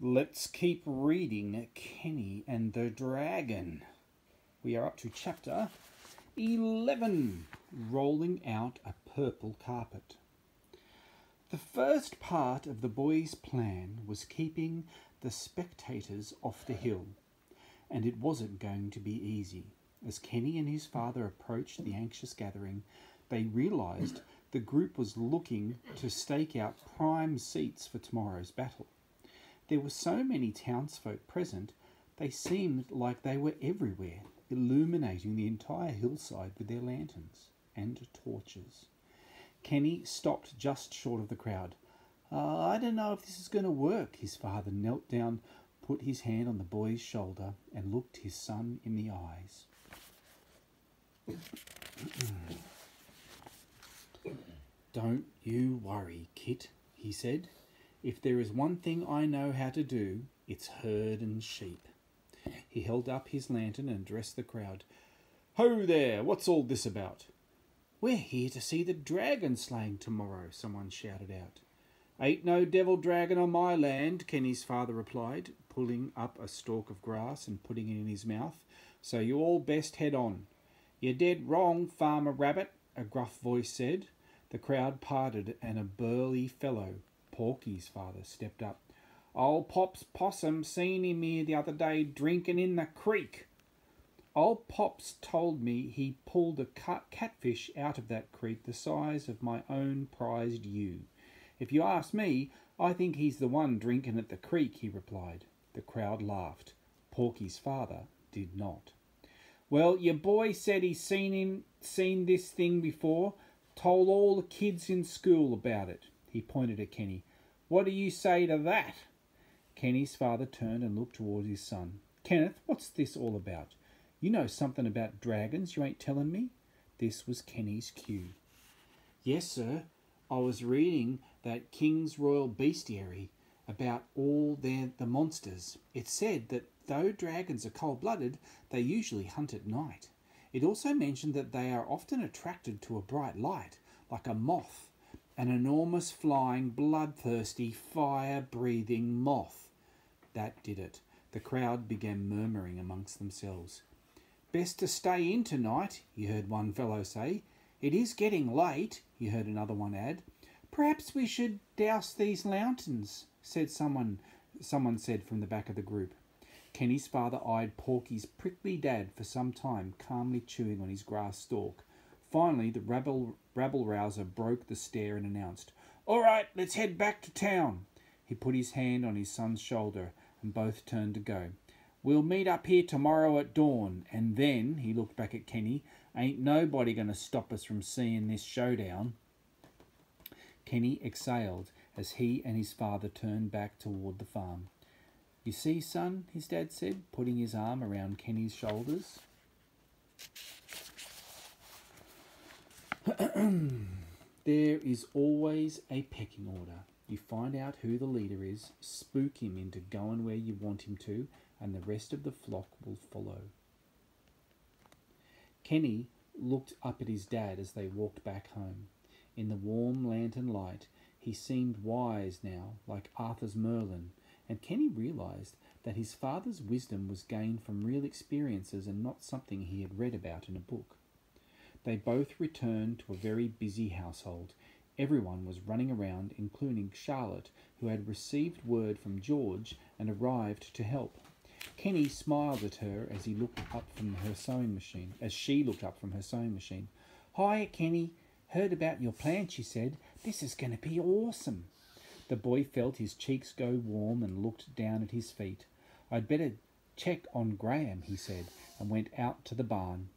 Let's keep reading Kenny and the Dragon. We are up to chapter 11, Rolling Out a Purple Carpet. The first part of the boys' plan was keeping the spectators off the hill, and it wasn't going to be easy. As Kenny and his father approached the anxious gathering, they realised the group was looking to stake out prime seats for tomorrow's battle. There were so many townsfolk present, they seemed like they were everywhere, illuminating the entire hillside with their lanterns and torches. Kenny stopped just short of the crowd. I don't know if this is going to work. His father knelt down, put his hand on the boy's shoulder, and looked his son in the eyes. Don't you worry, Kit, he said. If there is one thing I know how to do, it's herd and sheep. He held up his lantern and addressed the crowd. Ho there, what's all this about? We're here to see the dragon slaying tomorrow, someone shouted out. Ain't no devil dragon on my land, Kenny's father replied, pulling up a stalk of grass and putting it in his mouth. So you all best head on. You're dead wrong, Farmer Rabbit, a gruff voice said. The crowd parted and a burly fellow, Porky's father, stepped up. Old Pop's possum seen him here the other day drinking in the creek. Old Pops told me he pulled a catfish out of that creek the size of my own prized ewe. If you ask me, I think he's the one drinking at the creek, he replied. The crowd laughed. Porky's father did not. Well, your boy said he's seen this thing before, told all the kids in school about it. He pointed at Kenny. What do you say to that? Kenny's father turned and looked towards his son. Kenneth, what's this all about? You know something about dragons you ain't telling me? This was Kenny's cue. Yes, sir. I was reading that King's Royal Bestiary about all the monsters. It said that though dragons are cold-blooded, they usually hunt at night. It also mentioned that they are often attracted to a bright light, like a moth, an enormous flying, bloodthirsty, fire-breathing moth. That did it. The crowd began murmuring amongst themselves. Best to stay in tonight, you heard one fellow say. It is getting late, you heard another one add. Perhaps we should douse these lanterns, said someone said from the back of the group. Kenny's father eyed Porky's prickly dad for some time, calmly chewing on his grass stalk. Finally, the rabble-rouser broke the stare and announced, All right, let's head back to town. He put his hand on his son's shoulder, and both turned to go. We'll meet up here tomorrow at dawn, and then, he looked back at Kenny, ain't nobody going to stop us from seeing this showdown. Kenny exhaled as he and his father turned back toward the farm. You see, son, his dad said, putting his arm around Kenny's shoulders. There is always a pecking order. You find out who the leader is, spook him into going where you want him to, and the rest of the flock will follow. Kenny looked up at his dad as they walked back home. In the warm lantern light, he seemed wise now, like Arthur's Merlin, and Kenny realised that his father's wisdom was gained from real experiences and not something he had read about in a book. They both returned to a very busy household. Everyone was running around, including Charlotte, who had received word from George and arrived to help. Kenny smiled at her as he looked up from her sewing machine, as she looked up from her sewing machine. Hi, Kenny. Heard about your plan, she said. This is going to be awesome. The boy felt his cheeks go warm and looked down at his feet. I'd better check on Graham, he said, and went out to the barn.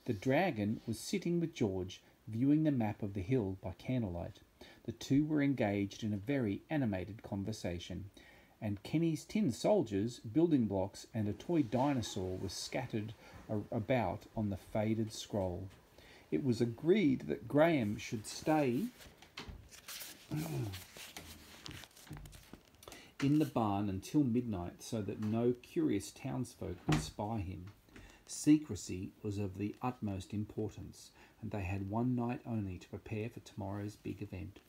The dragon was sitting with George, viewing the map of the hill by candlelight. The two were engaged in a very animated conversation, and Kenny's tin soldiers, building blocks, and a toy dinosaur were scattered about on the faded scroll. It was agreed that Graham should stay in the barn until midnight so that no curious townsfolk would spy him. Secrecy was of the utmost importance, and they had one night only to prepare for tomorrow's big event.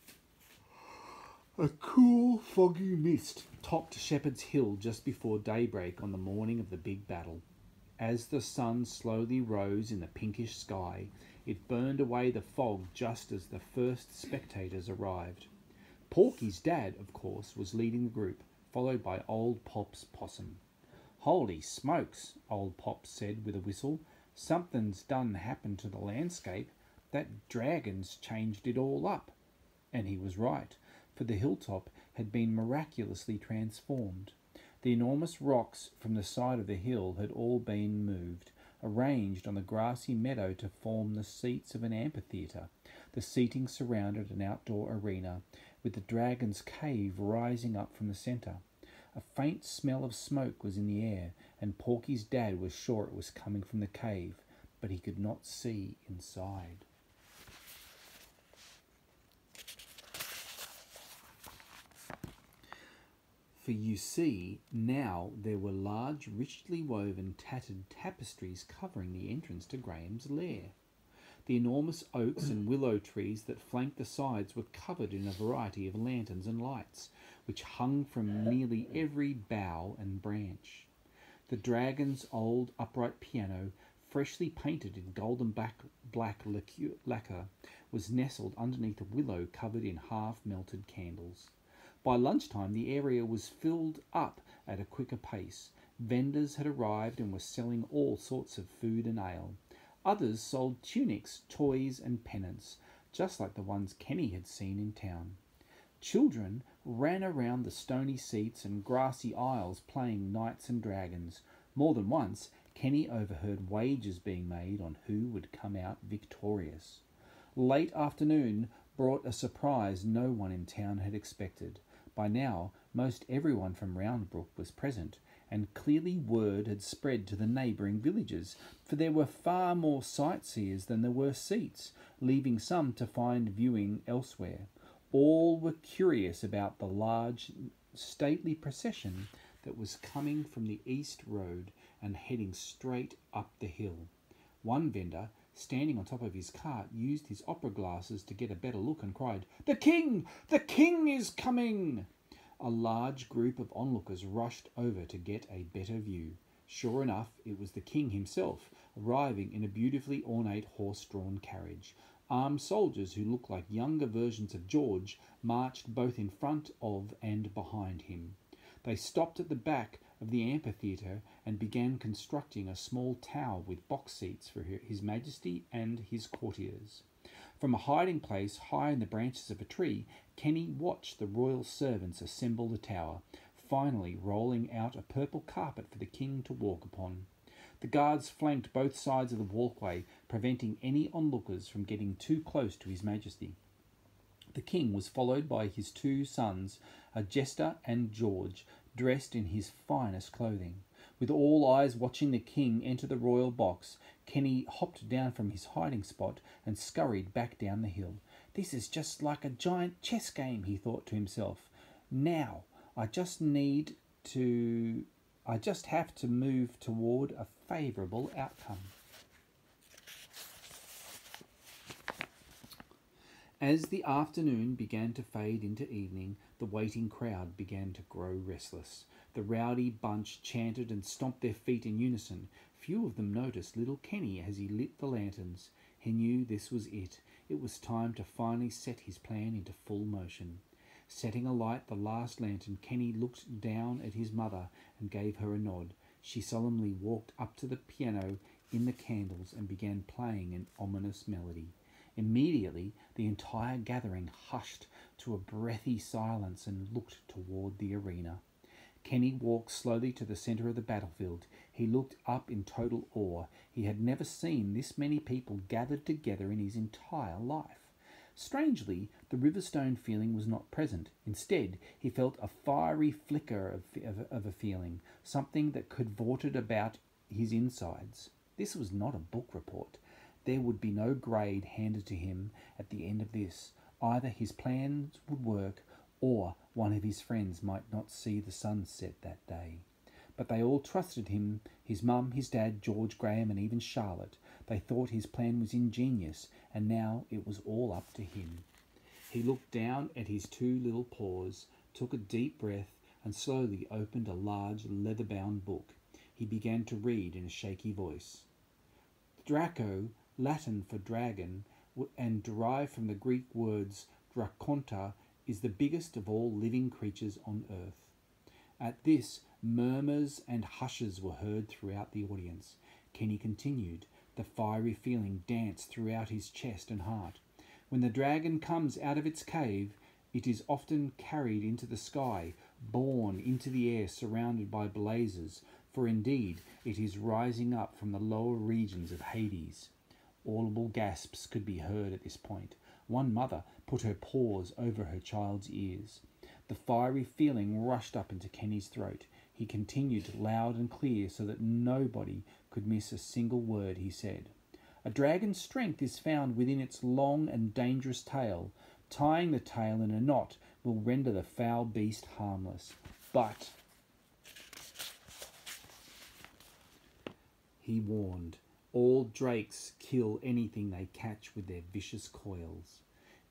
A cool, foggy mist topped Shepherd's Hill just before daybreak on the morning of the big battle. As the sun slowly rose in the pinkish sky, it burned away the fog just as the first spectators arrived. Porky's dad, of course, was leading the group, followed by Old Pop's possum. "Holy smokes," Old Pop said with a whistle. "Something's done happened to the landscape. That dragon's changed it all up." And he was right, for the hilltop had been miraculously transformed. The enormous rocks from the side of the hill had all been moved, arranged on the grassy meadow to form the seats of an amphitheatre. The seating surrounded an outdoor arena, with the dragon's cave rising up from the centre. A faint smell of smoke was in the air, and Porky's dad was sure it was coming from the cave, but he could not see inside. For you see, now there were large, richly woven, tattered tapestries covering the entrance to Graham's lair. The enormous oaks and willow trees that flanked the sides were covered in a variety of lanterns and lights, which hung from nearly every bough and branch. The dragon's old upright piano, freshly painted in golden black lacquer, was nestled underneath a willow covered in half-melted candles. By lunchtime, the area was filled up at a quicker pace. Vendors had arrived and were selling all sorts of food and ale. Others sold tunics, toys, and pennants, just like the ones Kenny had seen in town. Children ran around the stony seats and grassy aisles playing knights and dragons. More than once, Kenny overheard wagers being made on who would come out victorious. Late afternoon brought a surprise no one in town had expected. By now, most everyone from Roundbrook was present, and clearly word had spread to the neighbouring villages, for there were far more sightseers than there were seats, leaving some to find viewing elsewhere. All were curious about the large, stately procession that was coming from the east road and heading straight up the hill. One vendor, standing on top of his cart, used his opera glasses to get a better look and cried, "The king! The king is coming!" A large group of onlookers rushed over to get a better view. Sure enough, it was the king himself, arriving in a beautifully ornate horse-drawn carriage. Armed soldiers who looked like younger versions of George marched both in front of and behind him. They stopped at the back of the amphitheatre and began constructing a small tower with box seats for His Majesty and his courtiers. From a hiding place high in the branches of a tree, Kenny watched the royal servants assemble the tower, finally rolling out a purple carpet for the king to walk upon. The guards flanked both sides of the walkway, preventing any onlookers from getting too close to His Majesty. The king was followed by his two sons, Jester and George, dressed in his finest clothing. With all eyes watching the king enter the royal box, Kenny hopped down from his hiding spot and scurried back down the hill. "This is just like a giant chess game," he thought to himself. "Now, I just have to move toward a favourable outcome." As the afternoon began to fade into evening, the waiting crowd began to grow restless. The rowdy bunch chanted and stomped their feet in unison. Few of them noticed little Kenny as he lit the lanterns. He knew this was it. It was time to finally set his plan into full motion. Setting alight the last lantern, Kenny looked down at his mother and gave her a nod. She solemnly walked up to the piano in the candles and began playing an ominous melody. Immediately, the entire gathering hushed to a breathy silence and looked toward the arena. Kenny walked slowly to the centre of the battlefield. He looked up in total awe. He had never seen this many people gathered together in his entire life. Strangely, the Riverstone feeling was not present. Instead, he felt a fiery flicker of a feeling, something that cavorted about his insides. This was not a book report. There would be no grade handed to him at the end of this. Either his plans would work, or one of his friends might not see the sun set that day. But they all trusted him, his mum, his dad, George, Graham, and even Charlotte. They thought his plan was ingenious, and now it was all up to him. He looked down at his two little paws, took a deep breath, and slowly opened a large leather-bound book. He began to read in a shaky voice. Draco, Latin for dragon, and derived from the Greek words drakonta, is the biggest of all living creatures on earth. At this, murmurs and hushes were heard throughout the audience. Kenny continued. The fiery feeling danced throughout his chest and heart. When the dragon comes out of its cave, it is often carried into the sky, borne into the air, surrounded by blazes, for indeed it is rising up from the lower regions of Hades. Audible gasps could be heard at this point. One mother put her paws over her child's ears. The fiery feeling rushed up into Kenny's throat. He continued loud and clear so that nobody could miss a single word he said. A dragon's strength is found within its long and dangerous tail. Tying the tail in a knot will render the foul beast harmless. But, he warned, all drakes kill anything they catch with their vicious coils.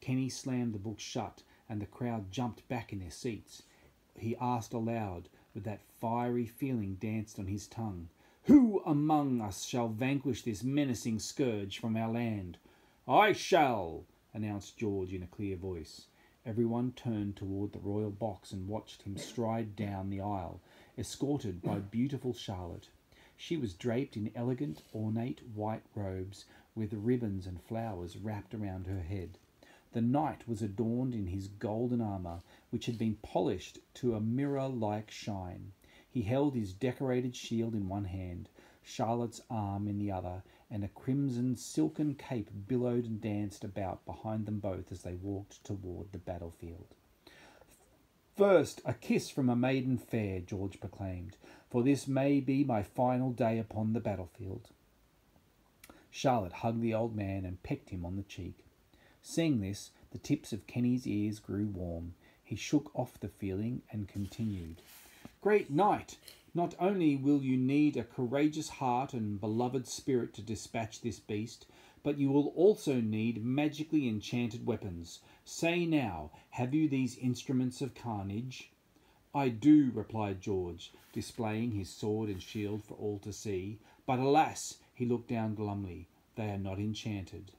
Kenny slammed the book shut, and the crowd jumped back in their seats. He asked aloud, with that fiery feeling danced on his tongue, "Who among us shall vanquish this menacing scourge from our land?" "I shall," announced George in a clear voice. Everyone turned toward the royal box and watched him stride down the aisle, escorted by beautiful Charlotte. She was draped in elegant, ornate white robes with ribbons and flowers wrapped around her head. The knight was adorned in his golden armour, which had been polished to a mirror-like shine. He held his decorated shield in one hand, Charlotte's arm in the other, and a crimson silken cape billowed and danced about behind them both as they walked toward the battlefield. "First, a kiss from a maiden fair," George proclaimed, "for this may be my final day upon the battlefield." Charlotte hugged the old man and pecked him on the cheek. Seeing this, the tips of Kenny's ears grew warm. He shook off the feeling and continued. "Great knight, not only will you need a courageous heart and beloved spirit to dispatch this beast, but you will also need magically enchanted weapons. Say now, have you these instruments of carnage?" "I do," replied George, displaying his sword and shield for all to see. "But alas," he looked down glumly, "they are not enchanted."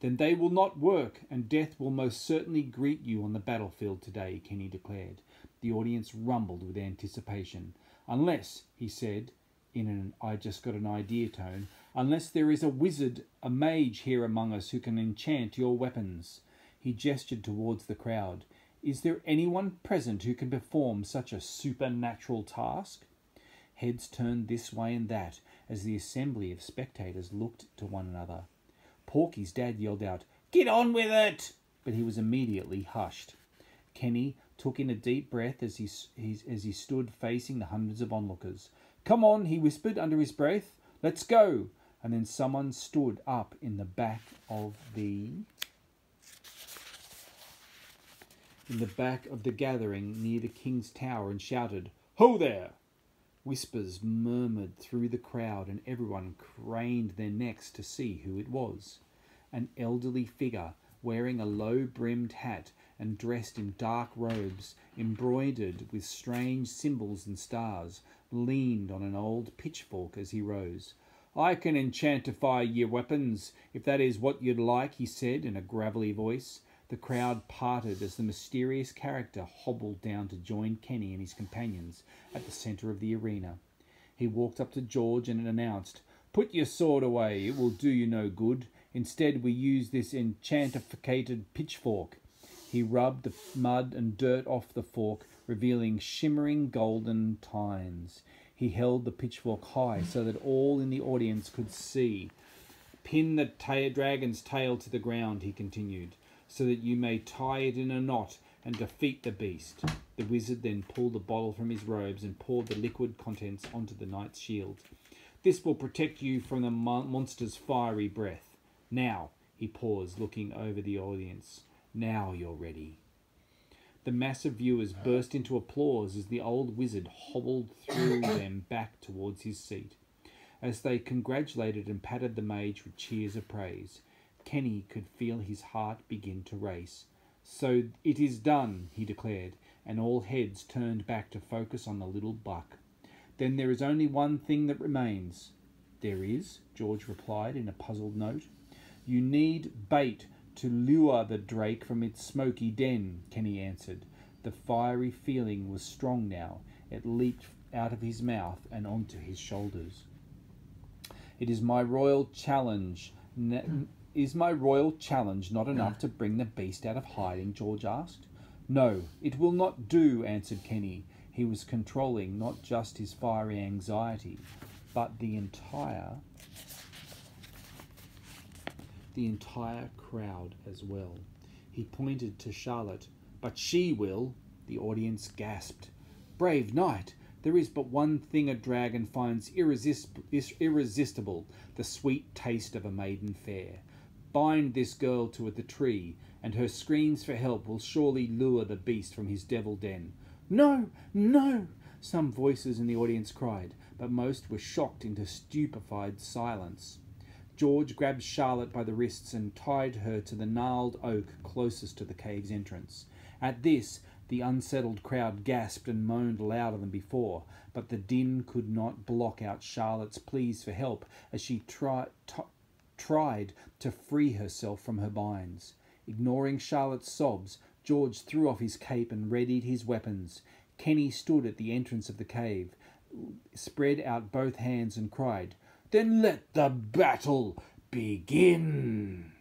"Then they will not work, and death will most certainly greet you on the battlefield today," Kenny declared. The audience rumbled with anticipation. "Unless," he said, in an I-just-got-an-idea tone, "unless there is a wizard, a mage here among us who can enchant your weapons." He gestured towards the crowd. "Is there anyone present who can perform such a supernatural task?" Heads turned this way and that as the assembly of spectators looked to one another. Porky's dad yelled out, "Get on with it!" but he was immediately hushed. Kenny took in a deep breath as he stood facing the hundreds of onlookers. "Come on," he whispered under his breath. "Let's go!" And then someone stood up in the back of the gathering near the King's Tower and shouted, "Ho there!" Whispers murmured through the crowd and everyone craned their necks to see who it was. An elderly figure, wearing a low-brimmed hat and dressed in dark robes embroidered with strange symbols and stars, leaned on an old pitchfork as he rose. "I can enchantify your weapons, if that is what you'd like," he said in a gravelly voice. The crowd parted as the mysterious character hobbled down to join Kenny and his companions at the centre of the arena. He walked up to George and announced, "Put your sword away, it will do you no good. Instead, we use this enchantificated pitchfork." He rubbed the mud and dirt off the fork, revealing shimmering golden tines. He held the pitchfork high so that all in the audience could see. "Pin the dragon's tail to the ground," he continued, "so that you may tie it in a knot and defeat the beast." The wizard then pulled a bottle from his robes and poured the liquid contents onto the knight's shield. "This will protect you from the monster's fiery breath. Now," he paused, looking over the audience, "now you're ready." The mass of viewers burst into applause as the old wizard hobbled through them back towards his seat. As they congratulated and patted the mage with cheers of praise, Kenny could feel his heart begin to race. "So it is done," he declared, and all heads turned back to focus on the little buck. "Then there is only one thing that remains." "There is," George replied in a puzzled note. "You need bait to lure the drake from its smoky den," Kenny answered. The fiery feeling was strong now. It leaped out of his mouth and onto his shoulders. Is my royal challenge not enough to bring the beast out of hiding?" George asked. "No, it will not do," answered Kenny. He was controlling not just his fiery anxiety, but the entire crowd as well. He pointed to Charlotte. "But she will." The audience gasped. "Brave knight, there is but one thing a dragon finds irresistible, the sweet taste of a maiden fair. Bind this girl to the tree, and her screams for help will surely lure the beast from his devil den." "No, no!" some voices in the audience cried, but most were shocked into stupefied silence. George grabbed Charlotte by the wrists and tied her to the gnarled oak closest to the cave's entrance. At this, the unsettled crowd gasped and moaned louder than before, but the din could not block out Charlotte's pleas for help as she tried to free herself from her binds. Ignoring Charlotte's sobs, George threw off his cape and readied his weapons. Kenny stood at the entrance of the cave, spread out both hands and cried, "Then let the battle begin!"